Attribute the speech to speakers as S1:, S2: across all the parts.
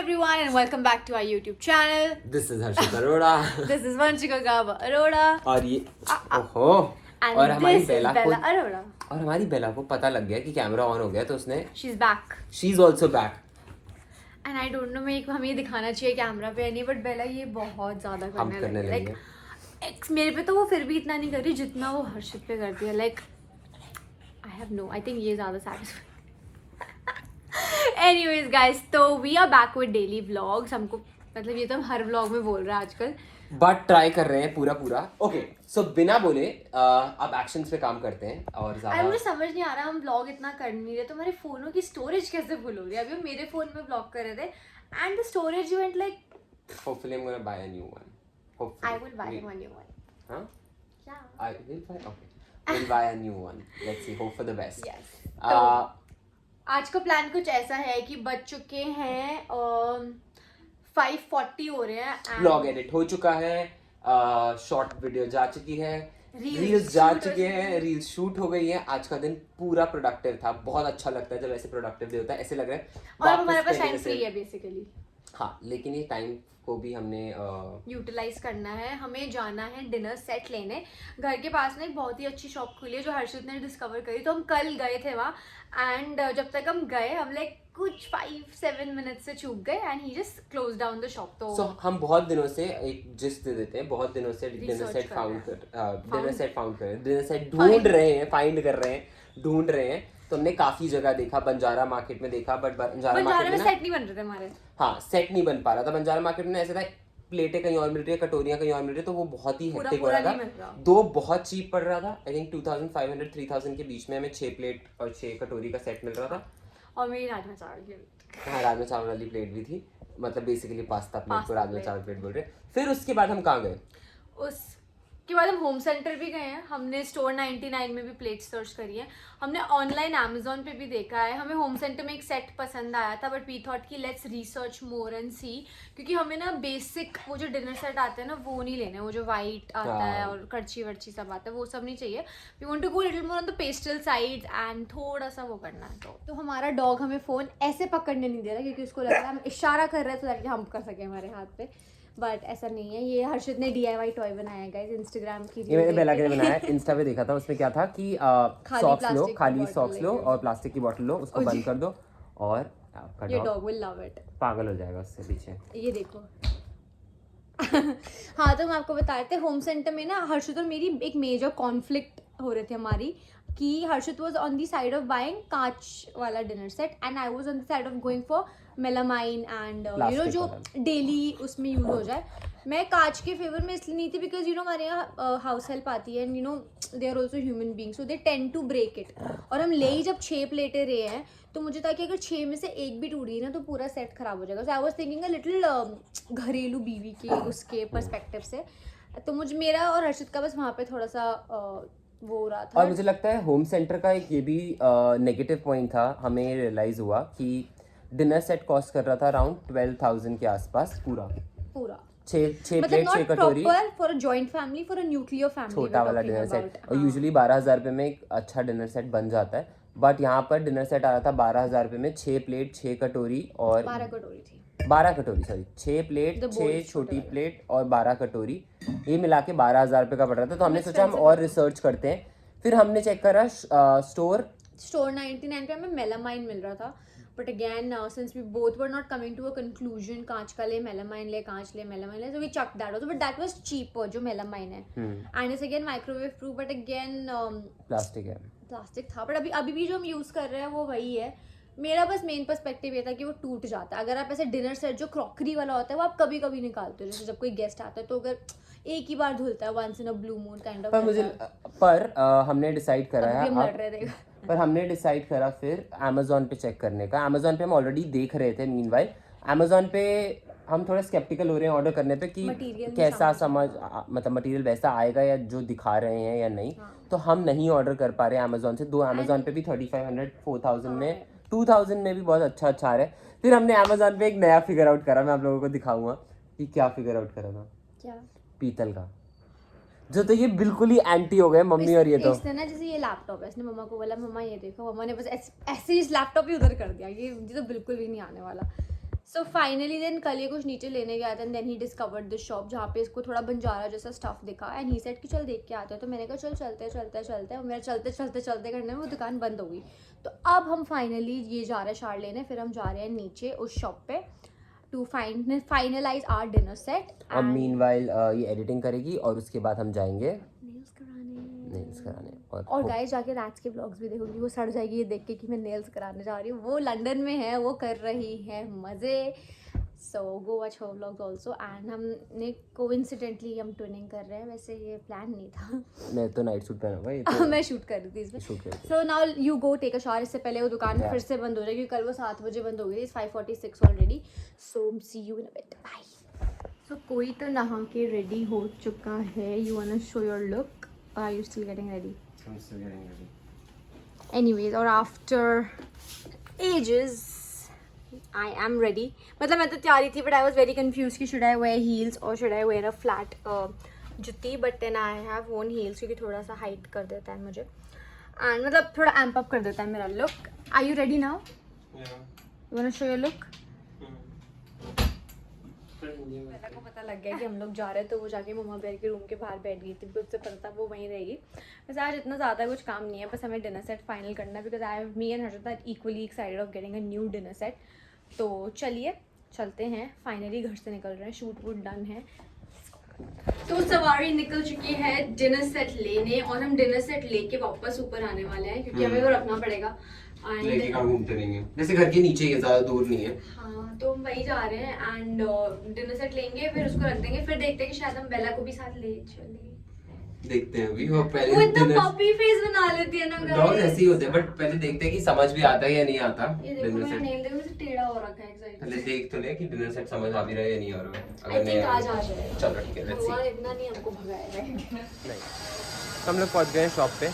S1: everyone and welcome back to our YouTube channel.
S2: This is Harshit Arora.
S1: This is Vanshika Gaba Arora.
S2: और ये ओहो
S1: And
S2: और हमारी
S1: this is
S2: Bela
S1: Bella
S2: को
S1: Arora.
S2: और हमारी बेला को पता लग गया कि कैमरा ऑन हो गया तो उसने
S1: She's back.
S2: She is also back.
S1: And I don't know हमें ये दिखाना चाहिए कैमरा पे नहीं बट बेला ये बहुत ज्यादा
S2: हम
S1: करने लगी. Like मेरे पे तो वो फिर भी इतना नहीं कर रही जितना वो हर्षित पे करती है. Like I have no. I think ये ज्यादा satisfying. Anyways guys, तो we are back with daily vlogs. हमको मतलब ये तो हम हर vlog में बोल रहे हैं आजकल.
S2: बट ट्राई कर रहे हैं पूरा. ओके सो बिना बोले अब एक्शंस पे काम करते हैं और ज्यादा
S1: मुझे समझ नहीं आ रहा हम व्लॉग इतना कर नहीं रहे तो हमारे फोनों की स्टोरेज कैसे फुल हो रही है. अभी हम मेरे फोन में व्लॉग कर रहे थे and the storage event like
S2: hopefully I am gonna buy a new one. Hopefully
S1: I will by one new one.
S2: हां
S1: या
S2: I will buy. Okay will buy a new one. Let's see. Hope for the best.
S1: Yes. आज का plan कुछ ऐसा है कि बज चुके हैं 5:40 हो रहे हैं.
S2: व्लॉग एडिट हो चुका है. शॉर्ट वीडियो जा चुकी है. रील्स जा चुके हैं. रील्स शूट हो गई है. आज का दिन पूरा प्रोडक्टिव था. बहुत अच्छा लगता है जब ऐसे प्रोडक्टिव डे होता है. ऐसे लग रहा है
S1: और हमारे पास टाइम फ्री है बेसिकली.
S2: हाँ लेकिन ये टाइम को भी हमने
S1: यूटिलाइज करना है. हमें जाना है डिनर सेट लेने. घर के पास ना एक बहुत ही अच्छी शॉप खुली है जो हर्षित ने डिस्कवर करी. तो हम कल गए थे वहाँ एंड जब तक हम गए हम लाइक कुछ 5-7 मिनट्स से चूक गए and he just close down the shop. तो
S2: हम बहुत दिनों से एक जिस्ट दे देते हैं. बहुत दिनों से डिनर सेट ढूंढ रहे हैं. फाइंड कर रहे हैं. ढूंढ रहे हैं. तो हमने काफी जगह देखा. बंजारा मार्केट में देखा बट बंजारा मार्केट में
S1: सेट नहीं बन रहे थे हमारे. हाँ
S2: सेट नहीं बन पा रहा था. बंजारा मार्केट में ऐसा था प्लेटें कहीं और मिल रही है, कटोरियां कहीं और मिल रही है. तो वो बहुत ही हेक्टिक हो रहा था. दो बहुत चीप पड़ रहा था. आई थिंक 2500-3000 के बीच में हमें 6 प्लेट और 6 कटोरी का सेट मिल रहा था.
S1: और मेरी राजमा चावल की.
S2: हाँ राजमा चावल वाली प्लेट भी थी. मतलब बेसिकली पास्ता प्लेट को राजमा चावल प्लेट बोल रहे. फिर उसके बाद हम कहाँ गए?
S1: उसके बाद हम होम सेंटर भी गए हैं. हमने स्टोर 99 में भी प्लेट सर्च करी है. हमने ऑनलाइन अमेजोन पे भी देखा है. हमें होम सेंटर में एक सेट पसंद आया था बट वी थॉट कि लेट्स रिसर्च मोर एंड सी. क्योंकि हमें ना बेसिक वो जो डिनर सेट आते हैं ना वो नहीं लेने. वो जो वाइट आता है और करची वर्ची सब आता है वो सब नहीं चाहिए. We want to go little more on the pastel side and थोड़ा सा वो करना है. तो हमारा डॉग हमें फ़ोन ऐसे पकड़ने नहीं दे रहा क्योंकि उसको लग रहा है हम इशारा कर रहे हैं तो हम कर सके हमारे हाथ पे. बट ऐसा नहीं है. ये हर्षित ने DIY टॉय बनाया है गाइस. इंस्टाग्राम की
S2: ये मैंने बेला के लिए बनाया है. इंस्टा पे देखा था. उसमें क्या था कि सॉक्स लो, खाली सॉक्स लो और प्लास्टिक की बोतल लो, उसको बंद कर दो और आपका
S1: ये डॉग विल लव इट.
S2: पागल हो जाएगा उससे पीछे.
S1: ये देखो. हाँ तो मैं आपको बता रहे थे होम सेंटर में ना हर्षित और मेरी एक मेजर कॉन्फ्लिक्ट हो रहे थे हमारी कि Harshit was on the side of buying कांच वाला dinner set and I was on the side of going for melamine and you know जो डेली उसमें यूज हो जाए. मैं कांच के फेवर में इसलिए नहीं थी बिकॉज यू नो हमारे यहाँ हाउस हेल्प आती है and you know they are also human beings so they tend to break it. और हम ले ही जब 6 प्लेटें रहे हैं तो मुझे था कि अगर 6 में से एक भी टूट गई ना तो पूरा सेट खराब हो जाएगा. So I was thinking a little घरेलू बीवी के उसके पर्सपेक्टिव से. तो मुझे मेरा और हर्षित का बस वहाँ पे थोड़ा सा वो हो रहा था.
S2: और मुझे लगता है होम सेंटर का एक ये भी नेगेटिव पॉइंट था. हमें रियलाइज हुआ कि डिनर सेट कॉस्ट कर रहा था अराउंड 12,000 के आसपास पूरा 6 प्लेट 6 कटोरी
S1: for a joint family for a nuclear family.
S2: छोटा वाला डिनर सेट. और यूजुअली 12,000 रुपये में एक अच्छा डिनर सेट बन जाता है. बट यहाँ पर डिनर सेट आ रहा था 12,000 रुपये में 6 प्लेट 6 कटोरी और
S1: 12 कटोरी थी.
S2: 12 कटोरी सॉरी 6 प्लेट 6 छोटी प्लेट और 12 कटोरी. ये मिला के 12,000 रुपये का पड़ रहा था. तो हमने सोचा हम और रिसर्च करते हैं. फिर हमने चेक करा स्टोर
S1: 99 पे हमें मेलामाइन मिल रहा था. But again since we both were not coming to a conclusion कांच का ले मेलामाइन ले कांच ले मेलामाइन ले so we chuck that also. But that was cheaper जो मेलामाइन है and it's again microwave proof. But again
S2: plastic है.
S1: प्लास्टिक था बट अभी भी जो हम यूज़ कर रहे हैं वो वही है. मेरा बस मेन पर्सपेक्टिव ये था कि वो टूट जाता है. अगर आप ऐसे डिनर सेट जो क्रॉकरी वाला होता है वो आप कभी कभी निकालते हो. जैसे जब कोई गेस्ट आता है तो अगर एक ही बार धुलता है once in a blue moon kind of.
S2: हमने डिसाइड करा है पर हमने डिसाइड करा फिर अमेजोन पे चेक करने का. अमेजोन पे हम ऑलरेडी देख रहे थे. मीनवाइल अमेजोन पे हम थोड़ा स्केप्टिकल हो रहे हैं ऑर्डर करने पे कि कैसा मतलब मटेरियल वैसा आएगा या जो दिखा रहे हैं या नहीं. तो हम नहीं ऑर्डर कर पा रहे हैं अमेजोन से. दो अमेजोन पे भी 3500-4000 में 2000 में भी बहुत अच्छा आ रहा है. फिर हमने अमेजोन पे एक नया फिगर आउट करा. मैं आप लोगों को दिखाऊंगा कि क्या फिगर आउट करा था.
S1: क्या?
S2: पीतल का. जो तो ये बिल्कुल ही एंटी हो गए मम्मी. और ये तो
S1: इसने ना जैसे ये लैपटॉप है इसने मम्मा को बोला मम्मा ये देखो. मम्मा ने बस ऐसे ही लैपटॉप ही उधर कर दिया. ये मुझे तो बिल्कुल भी नहीं आने वाला. सो फाइनली देन कल ये कुछ नीचे लेने गया था एंड देन ही डिस्कवर्ड दिस शॉप जहाँ पे इसको थोड़ा बंजारा जैसा स्टफ दिखा एंड ही सेड कि चल देख के आते हैं। तो मैंने कहा चल चलते और मेरा चलते करने में वो दुकान बंद हो गई। तो अब हम फाइनली ये जा रहे हैं शार लेने, फिर हम जा रहे हैं नीचे उस शॉप पे to finalise our dinner set.
S2: अब मीनवाइल ये एडिटिंग करेगी और उसके बाद हम जाएंगे
S1: नेल्स कराने।
S2: और
S1: गाइस जाके राज के ब्लॉग्स भी देखोगी, वो सड़ जाएगी ये देख के कि मैं नेल्स कराने जा रही हूँ। वो लंदन में है, वो कर रही है मज़े। So go watch her vlogs also. And हमने कोइंसिडेंटली हम ट्विनिंग कर रहे हैं, वैसे ये प्लान नहीं था।
S2: मैं तो नाइट सूट पहना हुआ है तो
S1: मैं शूट कर रही थी इसमें। So now you go take a shower, इससे पहले वो दुकान फिर से बंद हो जाएगी, कल वो 7 बजे बंद हो गई थी, 5:46 already. So see you in a bit, bye. So कोई तो नहा के रेडी हो चुका है। You want to show your look? Are you still getting ready?
S2: I'm still getting ready.
S1: Anyways, or after ages, I am ready. मतलब मैं तो तैयार ही थी, but I was very confused कि should I wear heels or should I wear a flat जुत्ती, but then I have worn heels क्योंकि थोड़ा सा हाइट कर देता है मुझे and मतलब थोड़ा amp up कर देता है मेरा look. Are you ready now?
S2: Yeah.
S1: You wanna show your look? बेला को पता लग गया कि हम लोग जा रहे हैं तो वो जाके मम्मा बेर के रूम के बाहर बैठ गई थी, उससे पता था वो वहीं रहेगी। वैसे आज इतना ज़्यादा कुछ काम नहीं है, बस हमें डिनर सेट फाइनल करना है because I me and Harshita are equally excited of getting a new dinner set. तो चलिए चलते हैं, फाइनली घर से निकल रहे हैं, शूट वूट डन है। तो सवारी निकल चुकी है डिनर सेट लेने और हम डिनर सेट लेके वापस ऊपर आने वाले हैं क्योंकि हमें वो रखना पड़ेगा।
S2: लेके कहाँ घूमते रहेंगे, जैसे घर के नीचे ही है, ज़्यादा दूर नहीं है।
S1: हाँ तो हम वही जा रहे हैं एंड डिनर सेट लेंगे, फिर उसको रख देंगे, फिर देखते हैं कि शायद हम बेला को भी साथ ले चले।
S2: देखते हैं अभी, वो पहले
S1: वो इतना पपी फेस बना लेती है ना,
S2: डॉग ऐसे ही होते हैं, बट पहले देखते हैं कि समझ भी आता है या नहीं आता।
S1: ये देखो मेरा नेल देखो मुझे टेढ़ा हो रखा है एक्चुअली।
S2: पहले देख तो ले कि डिनर सेट समझ आ भी रहा है या नहीं आ रहा है।
S1: आई थिंक आज आ जाएगा।
S2: चलो ठीक है, लेट्स सी।
S1: इतना नहीं हमको भगाएगा।
S2: नहीं, हम लोग पहुंच गए शॉप पे,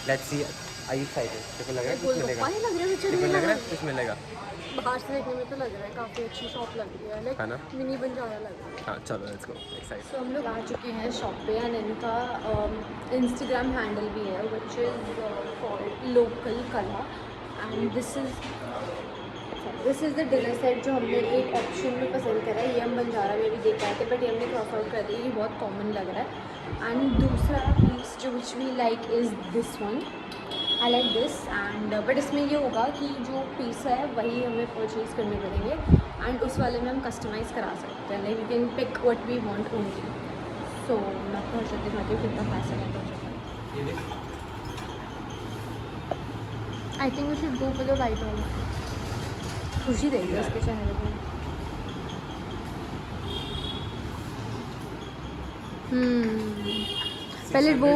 S2: लेट्स सी। आई एक्साइटेड, देखो लग रहा है कुछ मिलेगा,
S1: पानी लग रहा है मुझे,
S2: लग रहा है कुछ मिलेगा।
S1: बाहर से देखने में तो लग रहा है काफ़ी अच्छी शॉप लग रही है, लाइक मिनी बंजारा लग रहा है।
S2: हाँ चलो लेट्स गो, एक्साइटेड।
S1: सो हम लोग आ चुके हैं शॉप पे एंड इनका इंस्टाग्राम हैंडल भी है विच इज़ कॉल्ड लोकल कला and this is the dinner set जो हमने एक ऑप्शन में पसंद करा है। ये हम बंजारा में भी देख रहे थे बट ये हमने क्रॉस आउट कर दिया, ये बहुत कॉमन लग रहा है। एंड दूसरा पीस जो which we like is this one, I like this and but इसमें ये होगा कि जो पीस है वही हमें परचेज़ करने पड़ेंगे एंड उस वाले में हम कस्टमाइज़ करा सकते हैं, like you can pick what we want only. So मैं आपको हर्षद दिखाती हूँ कितना पैसा है। I think we should go for the white वाला, खुशी देगी उसके चेहरे पे। पहले वो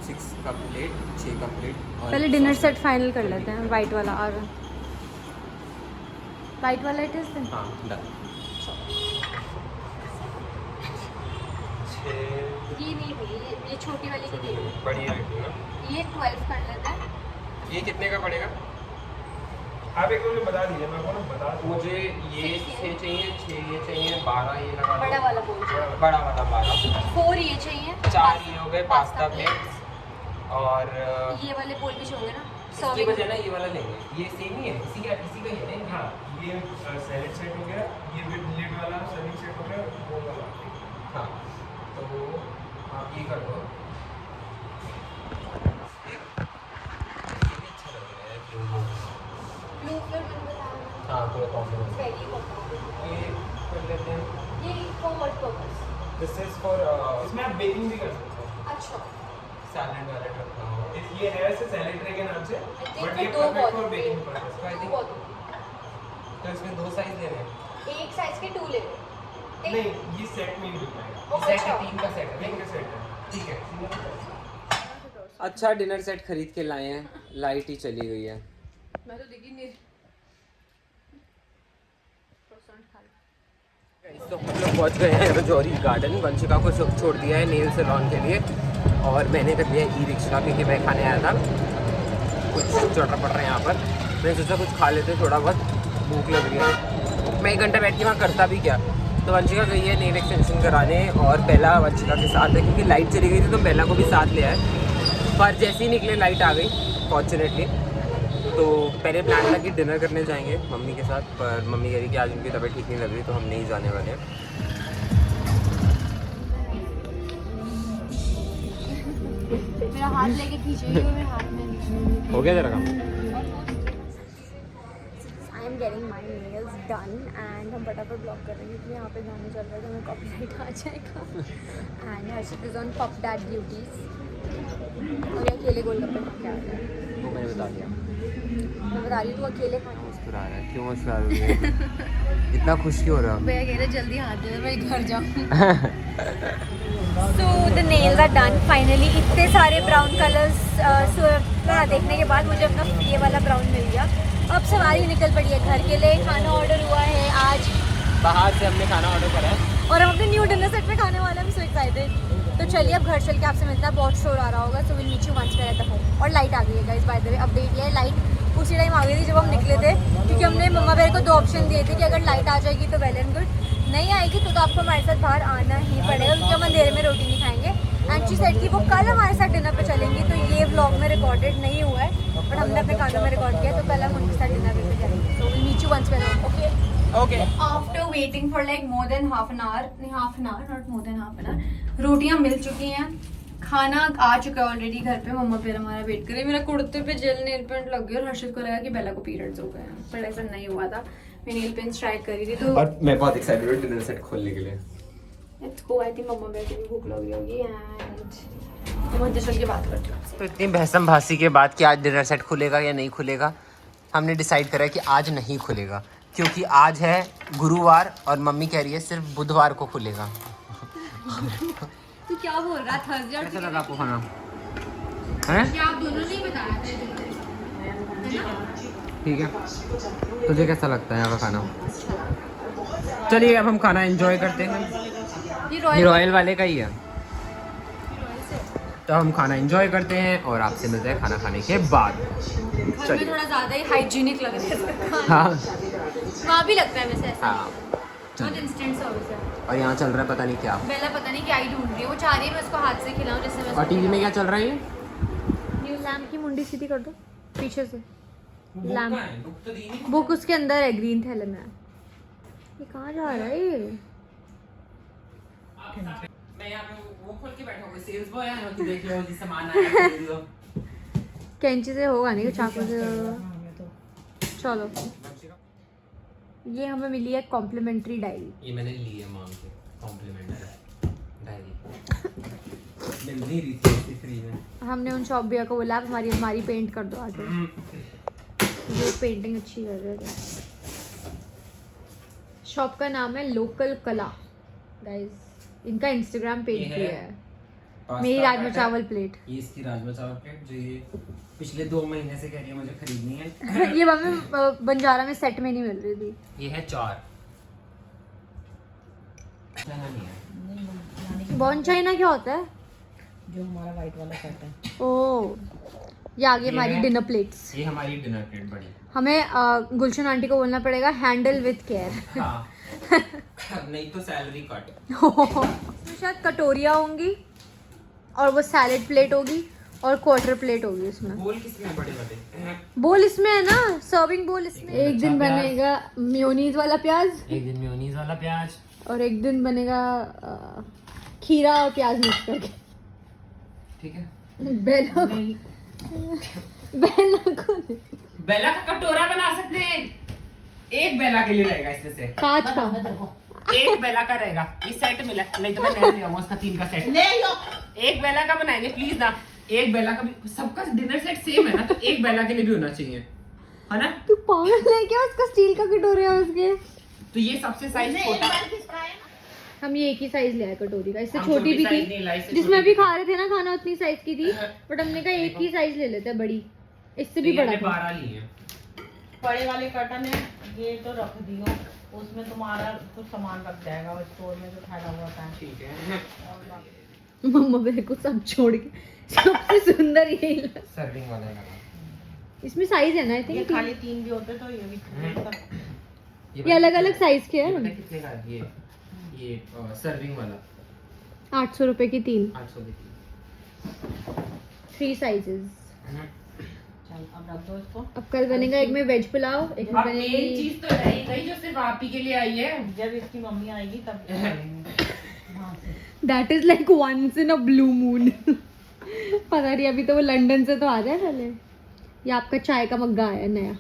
S2: 6 का प्लेट, 6 का प्लेट।
S1: पहले डिनर सेट फाइनल कर लेते हैं, वाइट वाला। और वाइट वाला इट इज
S2: हाँ डन।
S1: ये नहीं हुई, ये छोटी वाली की नहीं,
S2: बड़ी है ना,
S1: ये 12 कर लेते हैं।
S2: ये कितने का पड़ेगा?
S3: आप एक मिनट बता दीजिए, मैं आपको ना बता दूँ।
S2: मुझे ये 6 चाहिए, 6 ये चाहिए, 12 ये लगा दो।
S1: बड़ा वाला बोल रहा
S2: बड़ा वाला 12।
S1: 4 ये चाहिए,
S2: 4 ये हो गए पास्ता प्लेट्स और
S1: ये वाले बोल भी चाहिए ना,
S2: इसकी वजह ना ये वाला लेंगे, ये सेम ही है, इसी का ही है ना।
S3: हाँ, ये सैलेड सेट हो गया, ये विद लिड वाला सर्विंग सेट हो गया, वो वाला।
S2: हाँ तो आप ये कर दो।
S1: ब्लू कलर मैंने बताया,
S2: हाँ पूरा कॉम्प्लीमेंट
S1: वेरी कॉम्प्लीमेंट।
S2: ये कर लेते हैं।
S1: ये for what purpose?
S2: This is for
S3: इसमें आप बेकिंग भी कर सकते हो।
S1: अच्छा,
S2: सैलेड वाला रखना होगा।
S3: ये है ऐसे सैलेड ट्रे के नाम से,
S1: think
S3: बट
S1: वो
S3: ये
S1: दो
S3: परफेक्ट
S1: बहुत
S3: फॉर बेकिंग
S1: होंगे।
S3: पर्पस।
S2: आई थिंक
S1: बहुत
S2: तो इसमें 2 साइज लेने हैं।
S1: एक साइज के 2 ले लो।
S3: नहीं, ये सेट में ही मिलता है।
S2: सेट है, 3 का सेट है।
S3: तीन का सेट है।
S2: ठीक है। अच्छा डिनर सेट खरीद के लाए हैं, लाइट ही चली गई है।
S1: मैं तो देखी नहीं।
S2: तो हम लोग पहुँच गए हैं रजौरी गार्डन। वंशिका को छोड़ दिया है नेल सैलून के लिए और मैंने कर लिया ई रिक्शा क्योंकि मैं खाने आया था। कुछ चौटा पड़ रहा है यहाँ पर, मैं सोचा कुछ खा लेते, थोड़ा बहुत भूख लग रही है। मैं 1 घंटा बैठ के वहाँ करता भी क्या। तो वंशिका गई है नेल एक्सटेंशन कराने और पहला वंशिका के साथ है क्योंकि लाइट चली गई थी तो पहला को भी साथ ले आए। पर जैसे ही निकले लाइट आ गई फॉर्चुनेटली, तो पहले प्लान था कि डिनर करने जाएंगे मम्मी के साथ, पर मम्मी कह रही कि आज उनकी तबीयत ठीक नहीं लग रही तो हम नहीं जाने वाले हैं।
S1: मेरा हाथ लेके खींचेगी वो मेरे हाथ में नहीं।
S2: हो गया तेरा काम?
S1: I am getting my nails done and हम फटाफट ब्लॉक कर रहे हैं क्योंकि यहाँ पे गाने चल रहे हैं तो हमें कॉपीराइट आ जाएगा। And Harshit is on pop dad duties और ये अकेले गोलगप्पे खा के आ रहे हैं।
S2: वो मैंने बता दिया।
S1: मैं बता रही हूँ तू अकेले खाना।
S2: मुस्कुरा रहा है, क्यों मुस्कुरा रही है? इतना खुश क्यों हो रहा है?
S1: भैया कह रहे जल्दी हाथ दे दो मैं घर जाऊँ। So the nails are done finally. इतने सारे ब्राउन कलर्स देखने के बाद मुझे अपना ये वाला ब्राउन मिल गया। अब सवारी निकल पड़ी है घर के लिए। खाना ऑर्डर हुआ है आज
S2: बाहर से, हमने खाना ऑर्डर करा है
S1: और हम अपने न्यू डिनर सेट पे खाने वाले हैं। So excited. तो चलिए अब घर चल के आपसे मिलता है। बहुत शोर आ रहा होगा, so will meet you once we are at the home. और लाइट आ गई है guys, by the way update ये है, लाइट उसी टाइम आ गई थी जब हम निकले थे, क्योंकि हमने मम्मा बेर को 2 ऑप्शन दिए थे कि अगर लाइट आ जाएगी तो वेल एंड गुड, नहीं आएगी तो आपको हमारे साथ बाहर आना ही पड़ेगा क्योंकि हम अंधेरे में रोटी नहीं खाएंगे। एंड शी सेड कि वो कल हमारे साथ डिनर पे चलेंगी, तो ये व्लॉग में रिकॉर्डेड नहीं हुआ है बट हमने अपने कानों में रिकॉर्ड किया, तो कल हम उनके साथ डिनर पे जाएंगे। So will meet you once we are home. Okay
S2: okay.
S1: After waiting for like more than half an hour, not more than half an hour, रोटियां मिल चुकी हैं, खाना आ चुका है ऑलरेडी घर पे। मम्मा फिर हमारा वेट करे। मेरा कुर्ते पे जेल नेल पेंट लग गया और हर्षित को लगा कि बेला को पीरियड्स हो गए हैं, पर ऐसा नहीं हुआ था। मैं नेल पेंट्स ट्राई करी थी तो
S2: और मैं बहुत एक्साइटेड हूँ डिनर सेट खोलने के लिए।
S1: Let's go. आई थिंक मम्मा बेटे भी भूख लगी होगी एंड मैं चल के बात करती हूँ।
S2: तो इतनी बहसम भासी के बाद कि आज डिनर सेट खुलेगा या नहीं खुलेगा, हमने डिसाइड करा कि आज नहीं खुलेगा क्योंकि आज है गुरुवार और मम्मी कह रही है सिर्फ बुधवार को खुलेगा।
S1: तू क्या बोल रहा था?
S2: कैसा लगा आपको खाना? हैं?
S1: क्या आप दोनों नहीं बताया थे?
S2: ठीक है, तुझे कैसा लगता है यहाँ का खाना? चलिए अब हम खाना एंजॉय करते हैं। ये रॉयल वाले का ही है, तो हम खाना एंजॉय करते हैं और आपसे मिलते हैं खाना खाने के बाद।
S1: घर में थोड़ा ज़्यादा ही हाइजीनिक लग रहा है।
S2: हाँ
S1: वहाँ भी लगता है वैसे ऐसा।
S2: हाँ।
S1: बहुत इंस्टेंट सर्विस है।
S2: और यहाँ चल रहा है पता नहीं क्या,
S1: बेला पता नहीं क्या ही ढूंढ रही है, वो चाह रही है मैं उसको हाथ से खिलाऊं जैसे मैं।
S2: और टीवी में क्या चल रहा है?
S1: न्यू लैम्प की मुंडी सीधी कर दो पीछे से। लैम्प बुक उसके अंदर है, ग्रीन थैले में। ये कहाँ जा रहा है ये?
S2: मैं यहाँ पे वो खोल के बैठा हूँ, सेल्स बॉय है कि देख लो जी सामान आया है।
S1: कैंची से होगा नहीं, चाकू से होगा। चलो ये हमें मिली है कॉम्प्लीमेंट्री डायरी।
S2: ये मैंने ली है मांग के, कॉम्प्लीमेंट्री डायरी मिल नहीं रही थी फ्री में।
S1: हमने उन शॉप भैया को बोला आप हमारी पेंट कर दो आगे, जो पेंटिंग अच्छी कर रहे थे। शॉप का नाम है लोकल कला गाइस, इनका इंस्टाग्राम पेज भी है। मेरी राजमा चावल प्लेट।
S2: ये इसकी राजमा चावल प्लेट जो ये पिछले 2 महीने से कह रही है मुझे खरीदनी है।
S1: ये हमें बंजारा में सेट में नहीं मिल रही थी।
S2: ये है 4। नहीं है
S1: बॉन चाइना क्या होता है?
S4: जो हमारा वाइट वाला सेट है।
S1: ओह ये आगे हमारी
S2: है-
S1: डिनर प्लेट्स।
S2: ये हमारी डिनर प्लेट बड़ी।
S1: हमें गुलशन आंटी को बोलना पड़ेगा हैंडल विथ केयर।
S2: हाँ नहीं तो सैलरी कट।
S1: तो शायद कटोरियाँ होंगी और वो सैलेड प्लेट होगी और क्वार्टर प्लेट होगी इसमें।
S2: बोल किसमें बड़े बड़े?
S1: बोल इसमें है ना, सर्विंग बोल इसमें। एक दिन बनेगा मेयोनीज वाला प्याज,
S2: एक दिन मेयोनीज वाला प्याज,
S1: और एक दिन बनेगा खीरा और प्याज मिक्स करके।
S2: ठीक है।
S1: बेला को
S2: बेला का कटोरा बना सकते हैं। एक बेला के लिए रहेगा इसमें से,
S1: कांच का।
S2: एक बेला का रहेगा। ये सेट मिला, नहीं तो मैं नहीं ले आऊंगा उसका 3 का सेट। एक बेला का बनाएंगे प्लीज ना। एक बेला का भी, सबका डिनर सेट सेम है ना, तो एक बेला के लिए भी होना चाहिए, है ना?
S1: तू पागल है क्या? उसका स्टील का कटोरे है उसके।
S2: तो ये सबसे साइज छोटा।
S1: हम ये एक ही साइज ले आए कटोरी का, इससे
S2: हम
S1: छोटी भी
S2: size नहीं लाए,
S1: थी
S2: इससे
S1: जिसमें
S2: छोटी
S1: अभी खा रहे थे ना खाना, उतनी साइज की थी, बट हमने कहा एक ही साइज ले लेते हैं बड़ी, इससे भी बड़ा था।
S2: 12 लिए।
S4: बड़े वाले कर्टन है, ये तो रख दियो, उसमें तुम्हारा कुछ सामान रख जाएगा, वो स्टोर में जो ठहरा हुआ था।
S2: ठीक है।
S1: मम्मा मेरे को सब छोड़ के सबसे सुंदर यही लगा।
S2: सर्विंग वाला है।
S1: इसमें साइज है ना, आई
S4: ये
S1: थिंक
S4: खाली 3 भी होते तो ये भी
S1: ये अलग अलग साइज के
S2: ये पता
S1: हैं।
S2: कितने का है? ये सर्विंग वाला
S1: 800 रुपए की 3,
S2: 800 की।
S1: 3 साइजेस।
S4: चल अब रख दो इसको।
S1: अब कल बनेगा एक में वेज पुलाव, एक में
S5: अब मेन
S1: बनेगी
S5: चीज तो रही गई जो सिर्फ आप ही के लिए आई है।
S4: जब इसकी मम्मी आएगी तब वहाँ से।
S1: That is like once in a blue moon. पता नहीं, अभी तो वो लंदन से तो आ जाए पहले। ये आपका चाय का मग्गा आया नया।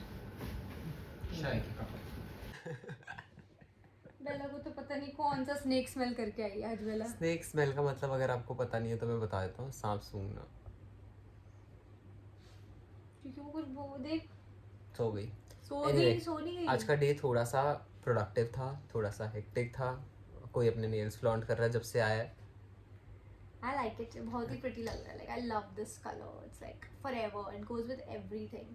S2: चाय की कप।
S1: बेला को तो पता नहीं कौन सा स्नेक स्मेल करके आई है आज बेला।
S2: स्नेक स्मेल का मतलब अगर आपको पता नहीं है तो मैं बता देता हूँ, सांप सूंघना।
S1: क्योंकि वो कुछ वो देख
S2: सो गई।
S1: सो
S2: Anyway,
S1: गई, सो नहीं गई।
S2: आज का डे थोड़ा सा प्रोडक्टिव था, थोड़ा सा हेक्टिक था। कोई अपने नेल्स फ्लॉन्ट कर रहा है जब से आया है।
S1: I like it. बहुत ही pretty लग रहा है. Like I love this color. It's like forever and goes with everything.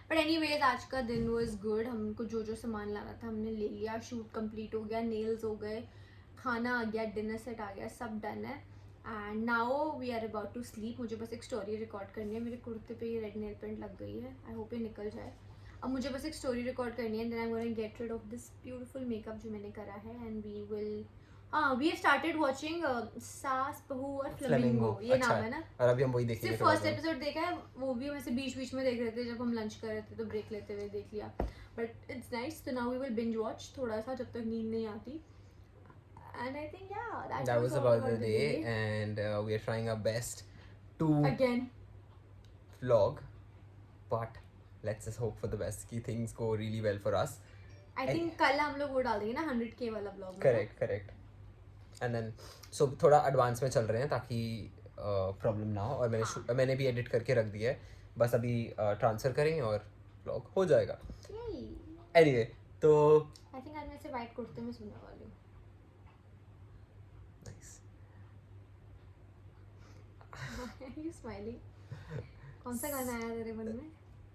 S1: But anyways, आज का दिन was good. हमको जो जो सामान लाना था हमने ले लिया. शूट कंप्लीट हो गया, नेल्स हो गए, खाना आ गया, डिनर सेट आ गया, सब डन है. And now we are about to sleep. मुझे बस एक स्टोरी रिकॉर्ड करनी है. मेरे कुर्ते पे ये रेड नेल पेंट लग गई है. I hope ये निकल जाए. अब मुझे बस एक स्टोरी रिकॉर्ड करनी है. Then I'm gonna get rid of this beautiful makeup जो मैंने करा है. And we will we have started watching सास बहू और फ्लेमिंगो. ये
S2: अच्छा
S1: नाम है ना.
S2: और अभी हम वही देखेंगे।
S1: सिर्फ फर्स्ट एपिसोड देखा है, वो भी हम ऐसे बीच बीच में देख रहे थे जब हम लंच कर रहे थे तो ब्रेक लेते हुए देख लिया. But it's nice. तो now we will binge watch थोड़ा सा जब तक नींद नहीं आती. And I think yeah
S2: that was about the day and we are trying our best to
S1: again.
S2: vlog, but let's just hope for the best कि things go really well for us.
S1: I think कल हम लोग वो डाल देंगे ना 100K वाला blog.
S2: Correct and then so थोड़ा एडवांस में चल रहे हैं ताकि प्रॉब्लम ना हो. और मैंने भी एडिट करके रख दिया है, बस अभी ट्रांसफर करेंगे और ब्लॉग हो जाएगा. एनीवे तो
S1: आई थिंक आज मैं से वाइट कुर्ते में सुनने वाली हूँ.
S2: नाइस.
S1: Are you smiling? कौन सा गाना आया तेरे मन में?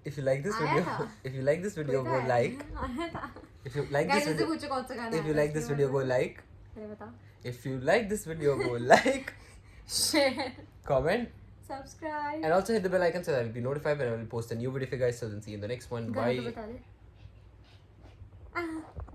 S2: If you like this
S1: आया
S2: video,
S1: था.
S2: if you like this video,
S1: कोई
S2: go
S1: तो
S2: like.
S1: आया था.
S2: If you like
S1: Guys,
S2: this
S1: मुझसे
S2: video,
S1: पूछो कौन सा गाना
S2: if you
S1: आया
S2: like
S1: था
S2: this
S1: इसके
S2: video,
S1: मन
S2: go
S1: में.
S2: like.
S1: अरे बता.
S2: If you like this video, go like,
S1: Share.
S2: comment,
S1: Subscribe.
S2: and also hit the bell icon so that you'll be notified when I will post a new video for you guys. So then see you in the next one.
S1: गाना तो
S2: Bye.
S1: बता दे.